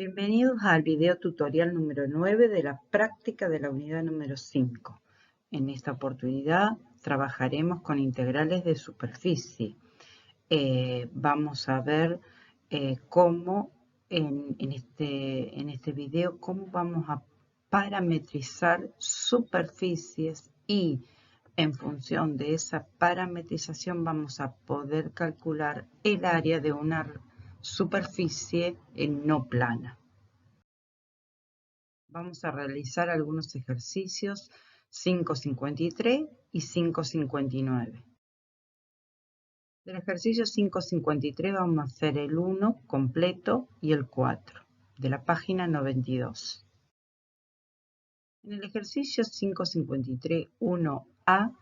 Bienvenidos al video tutorial número 9 de la práctica de la unidad número 5. En esta oportunidad trabajaremos con integrales de superficie. Vamos a ver cómo en este video cómo vamos a parametrizar superficies y en función de esa parametrización vamos a poder calcular el área de una superficie no plana. Vamos a realizar algunos ejercicios 5.53 y 5.59. Del ejercicio 5.53 vamos a hacer el 1 completo y el 4 de la página 92. En el ejercicio 5.53 1A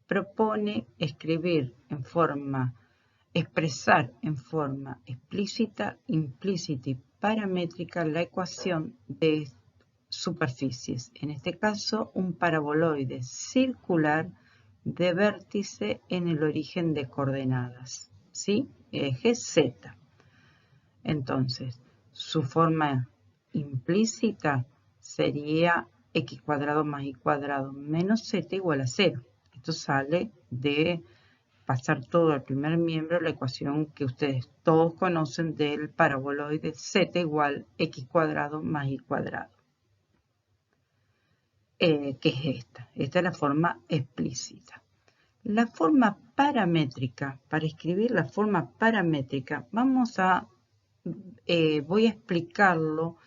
propone expresar en forma explícita, implícita y paramétrica la ecuación de superficies, en este caso un paraboloide circular de vértice en el origen de coordenadas, ¿sí? Eje Z. Entonces, su forma implícita sería x cuadrado más y cuadrado menos z igual a 0. Esto sale de pasar todo al primer miembro, la ecuación que ustedes todos conocen del paraboloide z igual x cuadrado más y cuadrado. Que es esta. Esta es la forma explícita. La forma paramétrica, para escribir la forma paramétrica, voy a explicarlo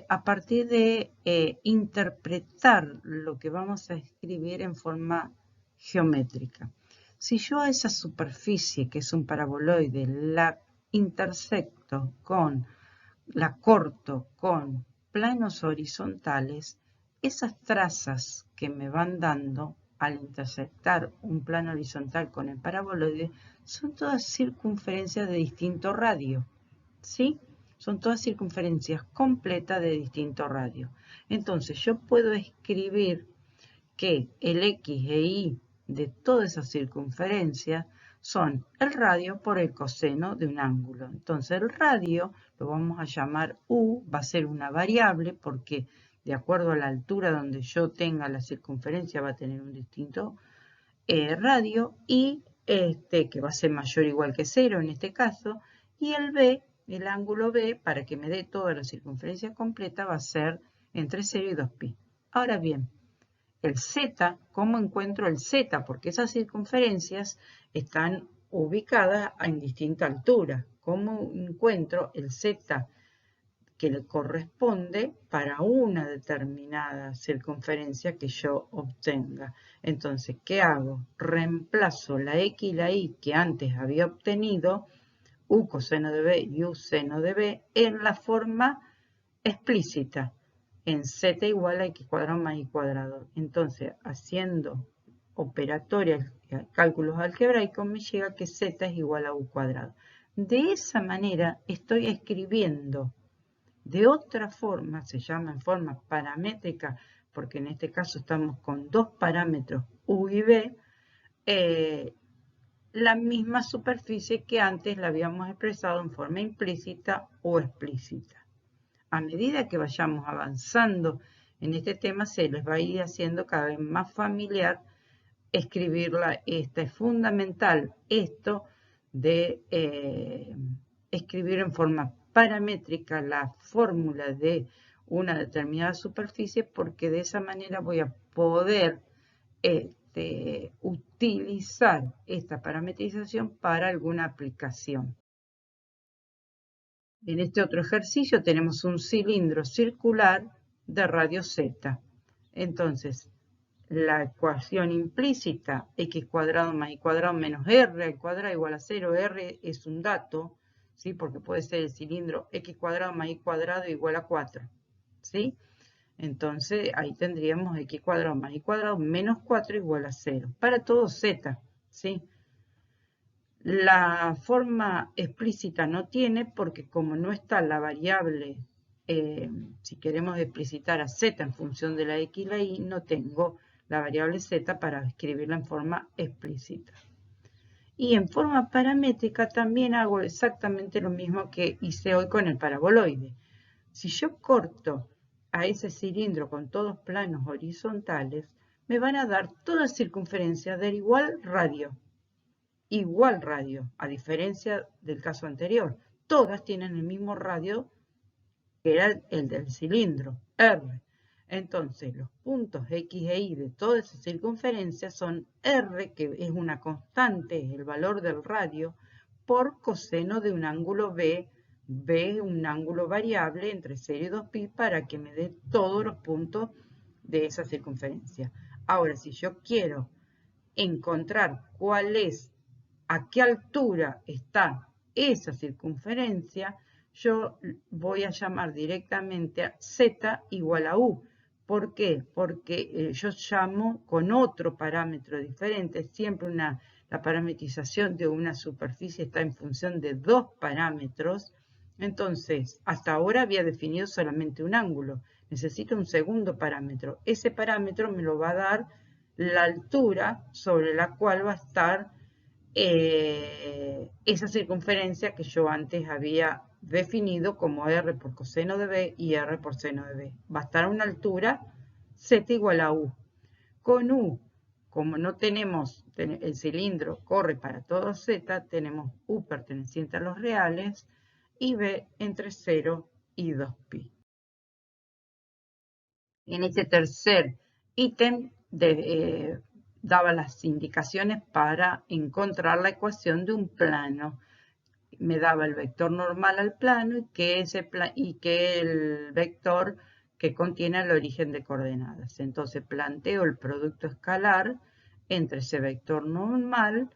a partir de interpretar lo que vamos a escribir en forma geométrica. Si yo a esa superficie, que es un paraboloide, la corto con planos horizontales, esas trazas que me van dando al intersectar un plano horizontal con el paraboloide son todas circunferencias de distinto radio, ¿sí? Son todas circunferencias completas de distinto radio. Entonces yo puedo escribir que el x e y de todas esas circunferencias son el radio por el coseno de un ángulo. Entonces el radio lo vamos a llamar u, va a ser una variable porque de acuerdo a la altura donde yo tenga la circunferencia va a tener un distinto radio, y que va a ser mayor o igual que 0 en este caso, y el b, el ángulo b, para que me dé toda la circunferencia completa, va a ser entre 0 y 2pi. Ahora bien, el z, ¿cómo encuentro el z? Porque esas circunferencias están ubicadas en distinta altura. ¿Cómo encuentro el z que le corresponde para una determinada circunferencia que yo obtenga? Entonces, ¿qué hago? Reemplazo la x y la y que antes había obtenido, u coseno de b y u seno de b, en la forma explícita, en z igual a x cuadrado más y cuadrado. Entonces, haciendo operatorias, cálculos algebraicos, me llega que z es igual a u cuadrado. De esa manera estoy escribiendo. De otra forma, se llama en forma paramétrica, porque en este caso estamos con dos parámetros u y b, la misma superficie que antes la habíamos expresado en forma implícita o explícita. A medida que vayamos avanzando en este tema, se les va a ir haciendo cada vez más familiar escribirla. Esta es fundamental, esto de escribir en forma paramétrica la fórmula de una determinada superficie, porque de esa manera voy a poder utilizar esta parametrización para alguna aplicación. En este otro ejercicio tenemos un cilindro circular de radio z. Entonces, la ecuación implícita, x cuadrado más y cuadrado menos r al cuadrado igual a 0. R es un dato, ¿sí? Porque puede ser el cilindro x cuadrado más y cuadrado igual a 4, ¿sí? Entonces, ahí tendríamos x cuadrado más y cuadrado menos 4 igual a 0. Para todo z, ¿sí? La forma explícita no tiene, porque como no está la variable, si queremos explicitar a z en función de la x y la y, no tengo la variable z para escribirla en forma explícita. Y en forma paramétrica también hago exactamente lo mismo que hice hoy con el paraboloide. Si yo corto a ese cilindro con todos planos horizontales, me van a dar todas circunferencias del igual radio, a diferencia del caso anterior. Todas tienen el mismo radio que era el del cilindro, R. Entonces, los puntos X e Y de toda esa circunferencia son R, que es una constante, es el valor del radio, por coseno de un ángulo B, un ángulo variable entre 0 y 2pi, para que me dé todos los puntos de esa circunferencia. Ahora, si yo quiero encontrar a qué altura está esa circunferencia, yo voy a llamar directamente a Z igual a U. ¿Por qué? Porque yo llamo con otro parámetro diferente. Siempre la parametrización de una superficie está en función de dos parámetros. Entonces, hasta ahora había definido solamente un ángulo. Necesito un segundo parámetro. Ese parámetro me lo va a dar la altura sobre la cual va a estar esa circunferencia que yo antes había definido como R por coseno de B y R por seno de B. Va a estar a una altura Z igual a U. Con U, como no tenemos, el cilindro corre para todo Z, tenemos U perteneciente a los reales y B entre 0 y 2pi. En este tercer ítem daba las indicaciones para encontrar la ecuación de un plano. Me daba el vector normal al plano y que el vector que contiene el origen de coordenadas. Entonces planteo el producto escalar entre ese vector normal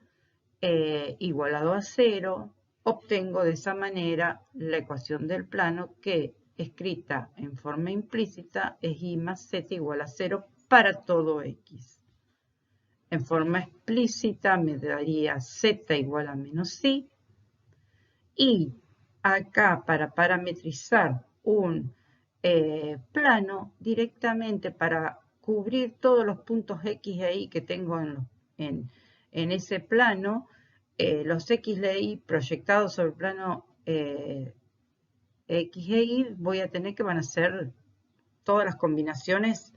igualado a 0. Obtengo de esa manera la ecuación del plano que, escrita en forma implícita, es y más z igual a 0 para todo x. En forma explícita me daría z igual a menos i. Y acá, para parametrizar un plano, directamente para cubrir todos los puntos x e y que tengo en ese plano, los x e y proyectados sobre el plano x e y, voy a tener que van a ser todas las combinaciones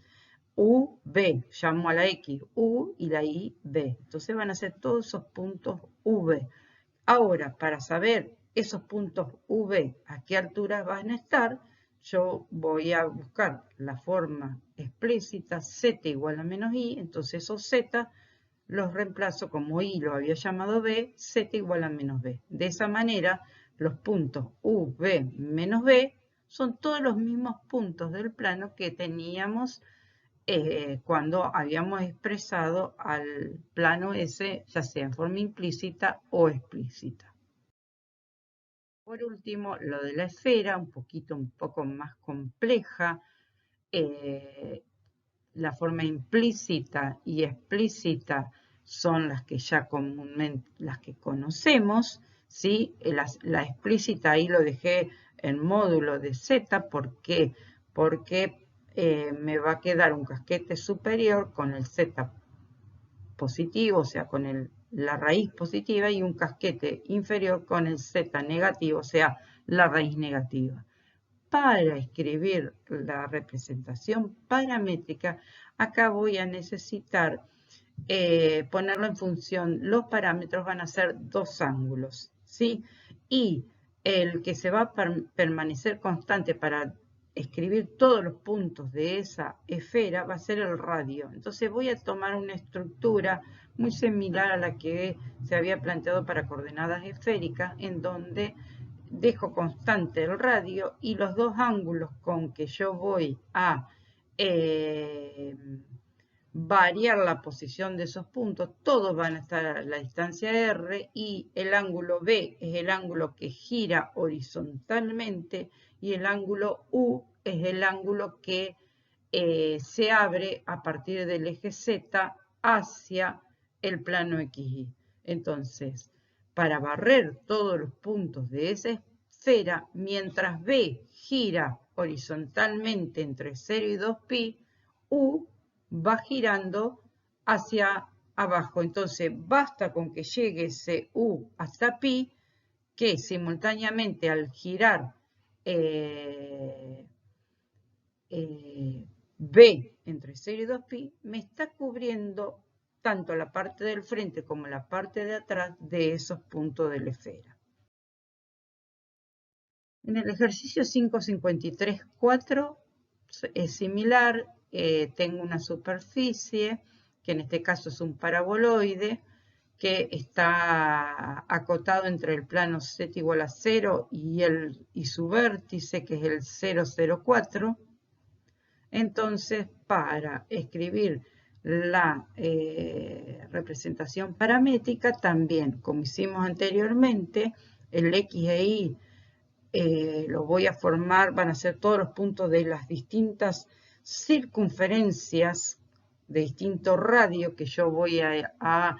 U, B. Llamo a la X U y la Y B. Entonces van a ser todos esos puntos V. Ahora, para saber esos puntos V a qué altura van a estar, yo voy a buscar la forma explícita Z igual a menos I. Entonces esos Z los reemplazo como I lo había llamado B, Z igual a menos B. De esa manera, los puntos U, B, menos B son todos los mismos puntos del plano que teníamos cuando habíamos expresado al plano S, ya sea en forma implícita o explícita. Por último, lo de la esfera, un poco más compleja. La forma implícita y explícita son las que ya comúnmente, las que conocemos, ¿sí? La explícita ahí lo dejé en módulo de Z, ¿por qué? Porque me va a quedar un casquete superior con el Z positivo, o sea, con la raíz positiva, y un casquete inferior con el Z negativo, o sea, la raíz negativa. Para escribir la representación paramétrica, acá voy a necesitar ponerlo en función. Los parámetros van a ser dos ángulos, ¿sí? Y el que se va a permanecer constante para escribir todos los puntos de esa esfera va a ser el radio. Entonces voy a tomar una estructura muy similar a la que se había planteado para coordenadas esféricas, en donde dejo constante el radio y los dos ángulos con que yo voy a variar la posición de esos puntos, todos van a estar a la distancia R, y el ángulo B es el ángulo que gira horizontalmente y el ángulo U es el ángulo que se abre a partir del eje Z hacia el plano XY. Entonces, para barrer todos los puntos de esa esfera, mientras B gira horizontalmente entre 0 y 2pi, U va girando hacia abajo. Entonces, basta con que llegue ese U hasta pi, que simultáneamente al girar B entre 0 y 2pi me está cubriendo tanto la parte del frente como la parte de atrás de esos puntos de la esfera. En el ejercicio 553.4 es similar, tengo una superficie, que en este caso es un paraboloide, que está acotado entre el plano z igual a 0 y su vértice, que es el 0, 0, 4. Entonces, para escribir la representación paramétrica, también, como hicimos anteriormente, el x e y lo voy a formar, van a ser todos los puntos de las distintas circunferencias de distinto radio que yo voy a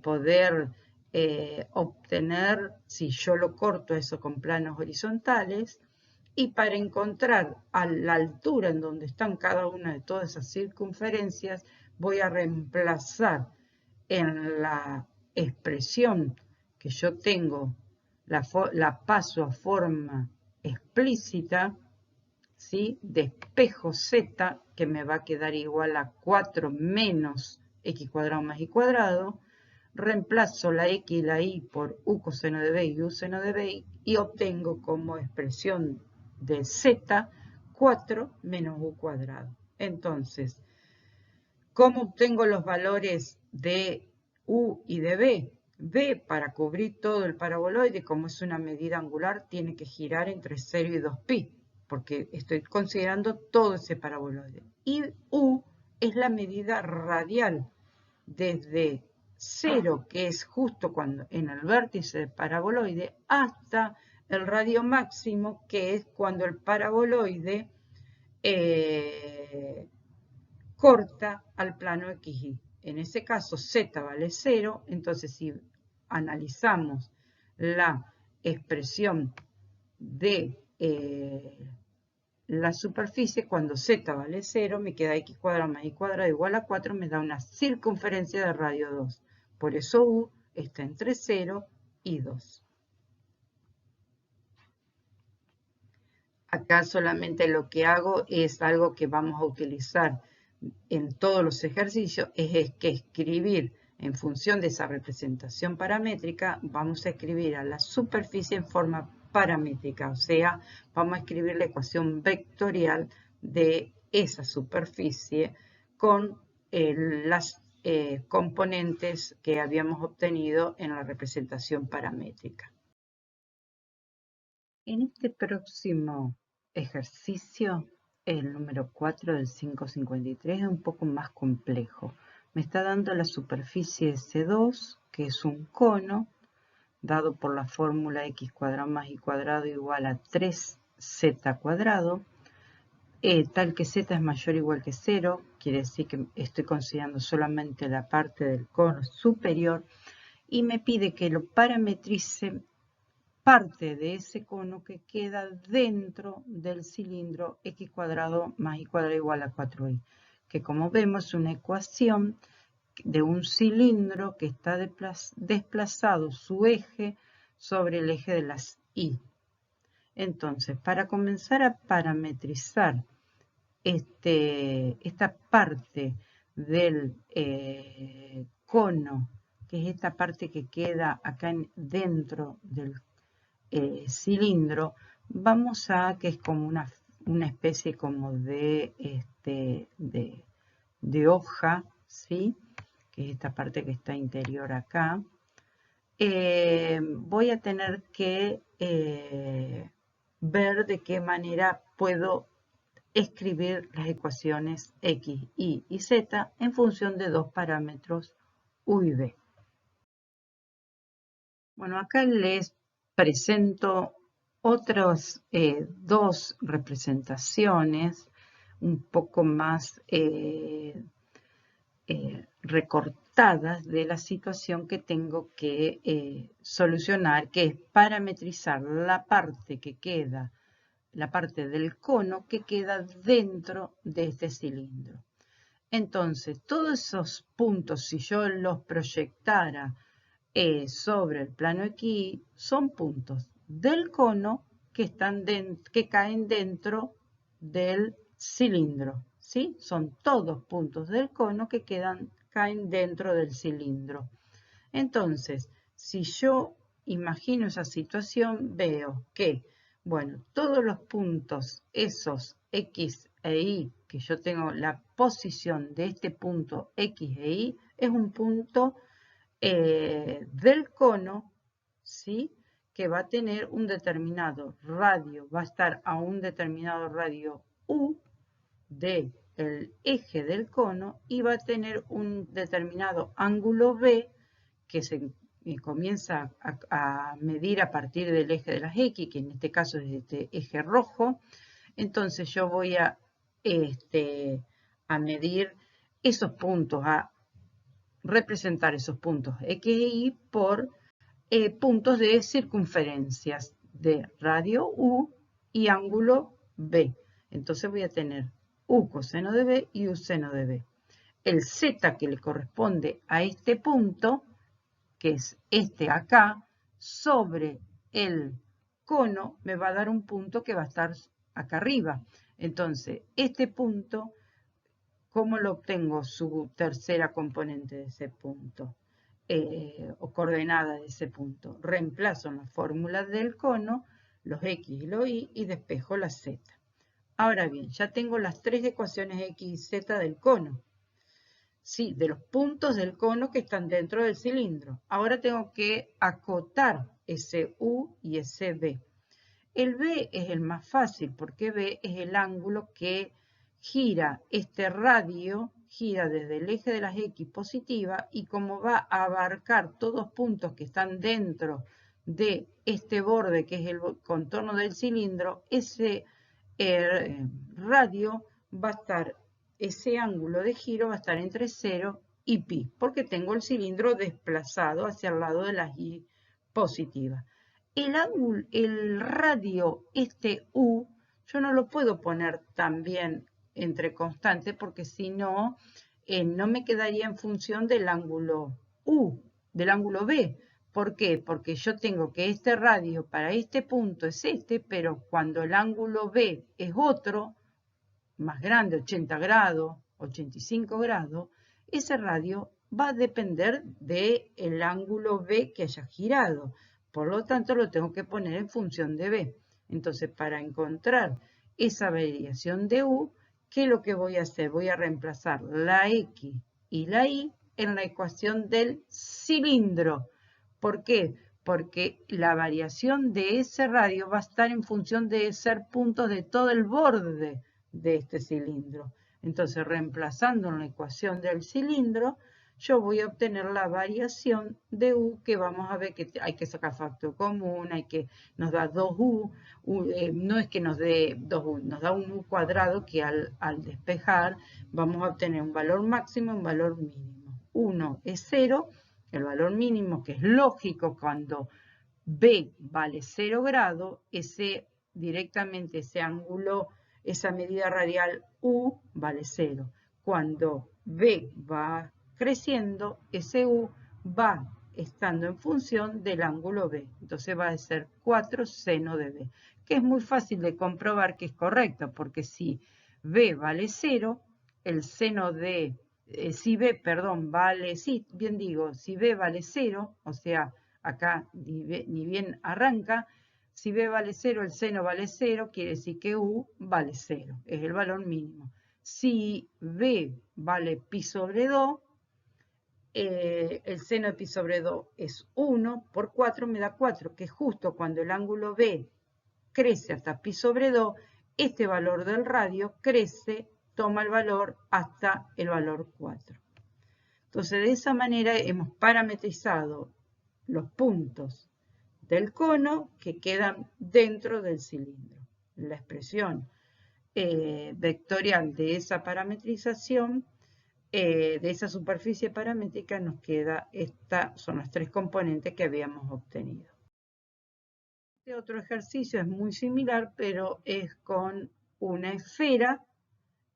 poder obtener si yo lo corto eso con planos horizontales. Y para encontrar a la altura en donde están cada una de todas esas circunferencias, voy a reemplazar en la expresión que yo tengo, la paso a forma explícita, ¿sí? De espejo z, que me va a quedar igual a 4 menos x cuadrado más y cuadrado. Reemplazo la x y la y por u coseno de b y u seno de b y obtengo como expresión de z 4 menos u cuadrado. Entonces, ¿cómo obtengo los valores de u y de b? B, para cubrir todo el paraboloide, como es una medida angular, tiene que girar entre 0 y 2pi, porque estoy considerando todo ese paraboloide. Y u es la medida radial, desde 0, que es justo cuando en el vértice del paraboloide, hasta el radio máximo, que es cuando el paraboloide corta al plano XY. En ese caso z vale 0, entonces si analizamos la expresión de la superficie, cuando z vale 0, me queda x cuadrado más y cuadrado igual a 4, me da una circunferencia de radio 2. Por eso u está entre 0 y 2. Acá solamente lo que hago es algo que vamos a utilizar en todos los ejercicios, es que escribir en función de esa representación paramétrica, vamos a escribir a la superficie en forma paramétrica, o sea, vamos a escribir la ecuación vectorial de esa superficie con las componentes que habíamos obtenido en la representación paramétrica. En este próximo ejercicio, el número 4 del 553 es un poco más complejo. Me está dando la superficie S2, que es un cono, dado por la fórmula x cuadrado más y cuadrado igual a 3z cuadrado, tal que z es mayor o igual que 0, quiere decir que estoy considerando solamente la parte del cono superior, y me pide que lo parametrice parte de ese cono que queda dentro del cilindro x cuadrado más y cuadrado igual a 4y, que como vemos es una ecuación de un cilindro que está desplazado su eje sobre el eje de las y. Entonces, para comenzar a parametrizar esta parte del cono, que es esta parte que queda acá dentro del cilindro, vamos a, que es como una especie como de hoja, ¿sí? Que es esta parte que está interior acá. Voy a tener que ver de qué manera puedo escribir las ecuaciones x, y z en función de dos parámetros u y b. Bueno, acá les presento otras dos representaciones un poco más recortadas de la situación que tengo que solucionar, que es parametrizar la parte que queda, la parte del cono que queda dentro de este cilindro. Entonces, todos esos puntos, si yo los proyectara sobre el plano X, son puntos del cono que caen dentro del cilindro, ¿sí? Son todos puntos del cono que caen dentro del cilindro. Entonces, si yo imagino esa situación, veo que, bueno, todos los puntos, esos X e Y, que yo tengo la posición de este punto X e Y, es un punto del cono, ¿sí? Que va a tener un determinado radio, va a estar a un determinado radio U del eje del cono y va a tener un determinado ángulo B que se comienza a medir a partir del eje de las X, que en este caso es este eje rojo. Entonces yo voy a medir esos puntos, a representar esos puntos X e Y por puntos de circunferencias de radio U y ángulo B. Entonces voy a tener U coseno de B y U seno de B. El Z que le corresponde a este punto, que es este acá, sobre el cono me va a dar un punto que va a estar acá arriba. Entonces, este punto, ¿cómo lo obtengo? Su tercera componente de ese punto, o coordenada de ese punto. Reemplazo en la fórmula del cono los X y los Y y despejo la Z. Ahora bien, ya tengo las tres ecuaciones X y Z del cono. Sí, de los puntos del cono que están dentro del cilindro. Ahora tengo que acotar ese U y ese B. El B es el más fácil porque B es el ángulo que gira este radio, gira desde el eje de las X positiva y como va a abarcar todos puntos que están dentro de este borde que es el contorno del cilindro, ese radio va a estar, ese ángulo de giro va a estar entre 0 y pi, porque tengo el cilindro desplazado hacia el lado de las Y positivas. El radio, este U, yo no lo puedo poner también entre constantes porque si no, no me quedaría en función del ángulo U, del ángulo B. ¿Por qué? Porque yo tengo que este radio para este punto es este, pero cuando el ángulo B es otro, más grande, 80 grados, 85 grados, ese radio va a depender del ángulo B que haya girado. Por lo tanto, lo tengo que poner en función de B. Entonces, para encontrar esa variación de U, ¿qué es lo que voy a hacer? Voy a reemplazar la X y la Y en la ecuación del cilindro. ¿Por qué? Porque la variación de ese radio va a estar en función de ser puntos de todo el borde de este cilindro. Entonces, reemplazando en la ecuación del cilindro, yo voy a obtener la variación de U, que vamos a ver que hay que sacar factor común, nos da 2U, no es que nos dé 2U, nos da un U cuadrado que al despejar vamos a obtener un valor máximo y un valor mínimo. 1 es 0, el valor mínimo, que es lógico cuando B vale 0 grados, directamente ese ángulo, esa medida radial U vale 0. Cuando B va creciendo, ese U va estando en función del ángulo B. Entonces va a ser 4 seno de B, que es muy fácil de comprobar que es correcto, porque si B vale 0, el seno de, si B, perdón, vale, sí, bien digo, si B vale 0, o sea, acá ni bien arranca, si B vale 0, el seno vale 0, quiere decir que U vale 0, es el valor mínimo. Si B vale pi sobre 2, el seno de pi sobre 2 es 1, por 4 me da 4, que es justo cuando el ángulo B crece hasta pi sobre 2, este valor del radio crece, toma el valor hasta el valor 4. Entonces, de esa manera hemos parametrizado los puntos del cono que quedan dentro del cilindro. La expresión vectorial de esa parametrización, de esa superficie paramétrica, nos queda, estas son las tres componentes que habíamos obtenido. Este otro ejercicio es muy similar, pero es con una esfera.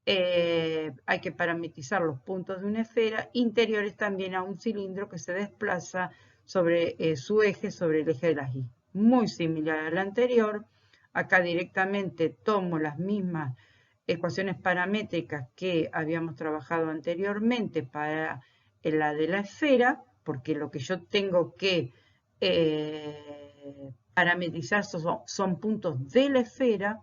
Hay que parametrizar los puntos de una esfera interiores también a un cilindro que se desplaza sobre su eje, sobre el eje de las Y. Muy similar al anterior, Acá directamente tomo las mismas ecuaciones paramétricas que habíamos trabajado anteriormente para la de la esfera, porque lo que yo tengo que parametrizar son puntos de la esfera,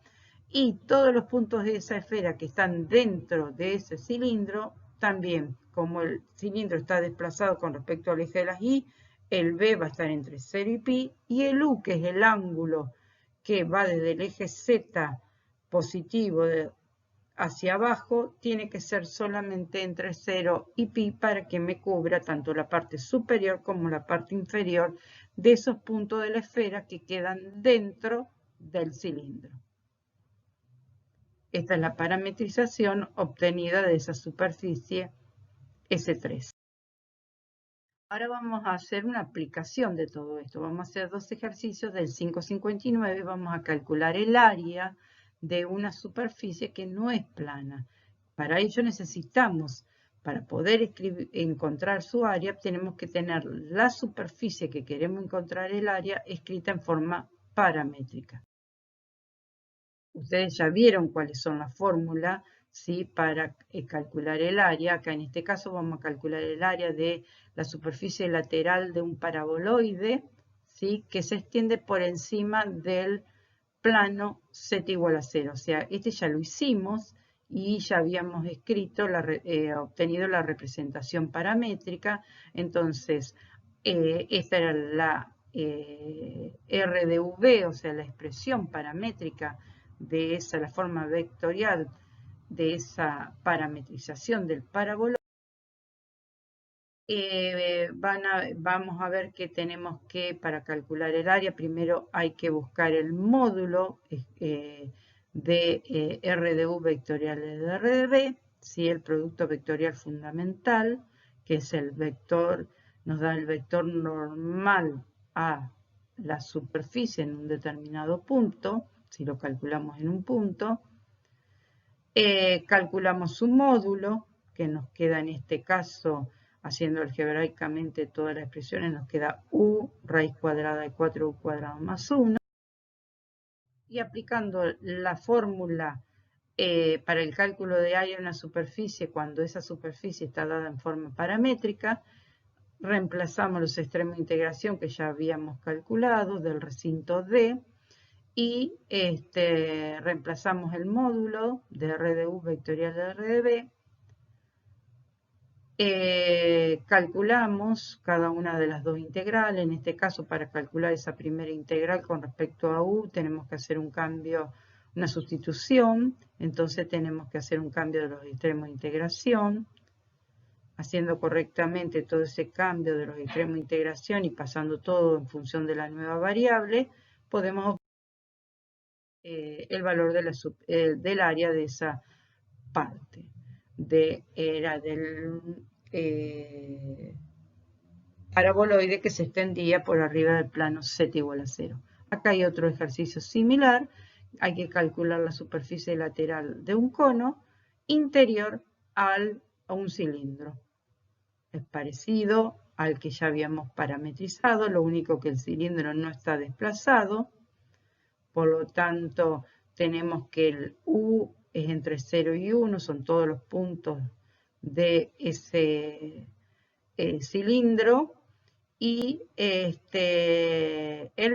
y todos los puntos de esa esfera que están dentro de ese cilindro, también como el cilindro está desplazado con respecto al eje de las Y, el B va a estar entre 0 y pi, y el U, que es el ángulo que va desde el eje Z positivo hacia abajo, tiene que ser solamente entre 0 y pi para que me cubra tanto la parte superior como la parte inferior de esos puntos de la esfera que quedan dentro del cilindro. Esta es la parametrización obtenida de esa superficie S3. Ahora vamos a hacer una aplicación de todo esto. Vamos a hacer dos ejercicios del 559 y vamos a calcular el área de una superficie que no es plana. Para ello necesitamos, para poder encontrar su área, tenemos que tener la superficie que queremos encontrar el área escrita en forma paramétrica. Ustedes ya vieron cuáles son las fórmulas, ¿sí? Para calcular el área. Acá en este caso vamos a calcular el área de la superficie lateral de un paraboloide, ¿sí? Que se extiende por encima del plano z igual a 0. O sea, este ya lo hicimos y ya habíamos escrito, obtenido la representación paramétrica. Entonces, esta era la R de V, o sea, la expresión paramétrica de esa, la forma vectorial de esa parametrización del paraboloide. Vamos a ver que tenemos que, para calcular el área, primero hay que buscar el módulo de R de U vectorial de R de V, ¿sí? El producto vectorial fundamental, que es el vector, nos da el vector normal a la superficie en un determinado punto, si lo calculamos en un punto. Calculamos su módulo, que nos queda en este caso, haciendo algebraicamente todas las expresiones, nos queda u raíz cuadrada de 4u cuadrado más 1. Y aplicando la fórmula para el cálculo de área de una superficie, cuando esa superficie está dada en forma paramétrica, reemplazamos los extremos de integración que ya habíamos calculado del recinto D, y reemplazamos el módulo de R de U vectorial de R de V. Calculamos cada una de las dos integrales. En este caso, para calcular esa primera integral con respecto a U, tenemos que hacer un cambio, una sustitución. Entonces tenemos que hacer un cambio de los extremos de integración. Haciendo correctamente todo ese cambio de los extremos de integración y pasando todo en función de la nueva variable, podemos obtener el valor del área de esa parte. Era del paraboloide que se extendía por arriba del plano z igual a 0. Acá hay otro ejercicio similar. Hay que calcular la superficie lateral de un cono interior a un cilindro. Es parecido al que ya habíamos parametrizado, lo único que el cilindro no está desplazado. Por lo tanto, tenemos que el U es entre 0 y 1, son todos los puntos de ese cilindro. Y el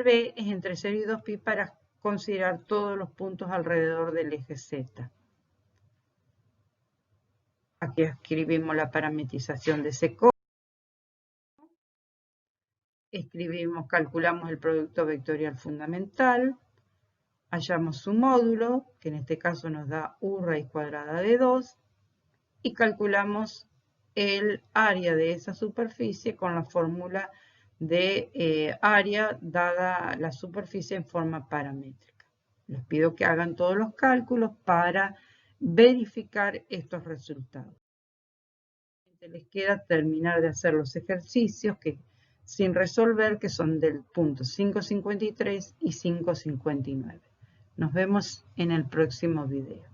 B es entre 0 y 2 pi para considerar todos los puntos alrededor del eje Z. Aquí escribimos la parametrización de ese cono. Calculamos el producto vectorial fundamental. Hallamos su módulo, que en este caso nos da u raíz cuadrada de 2, y calculamos el área de esa superficie con la fórmula de área dada la superficie en forma paramétrica. Les pido que hagan todos los cálculos para verificar estos resultados. Les queda terminar de hacer los ejercicios sin resolver, que son del punto 553 y 559. Nos vemos en el próximo video.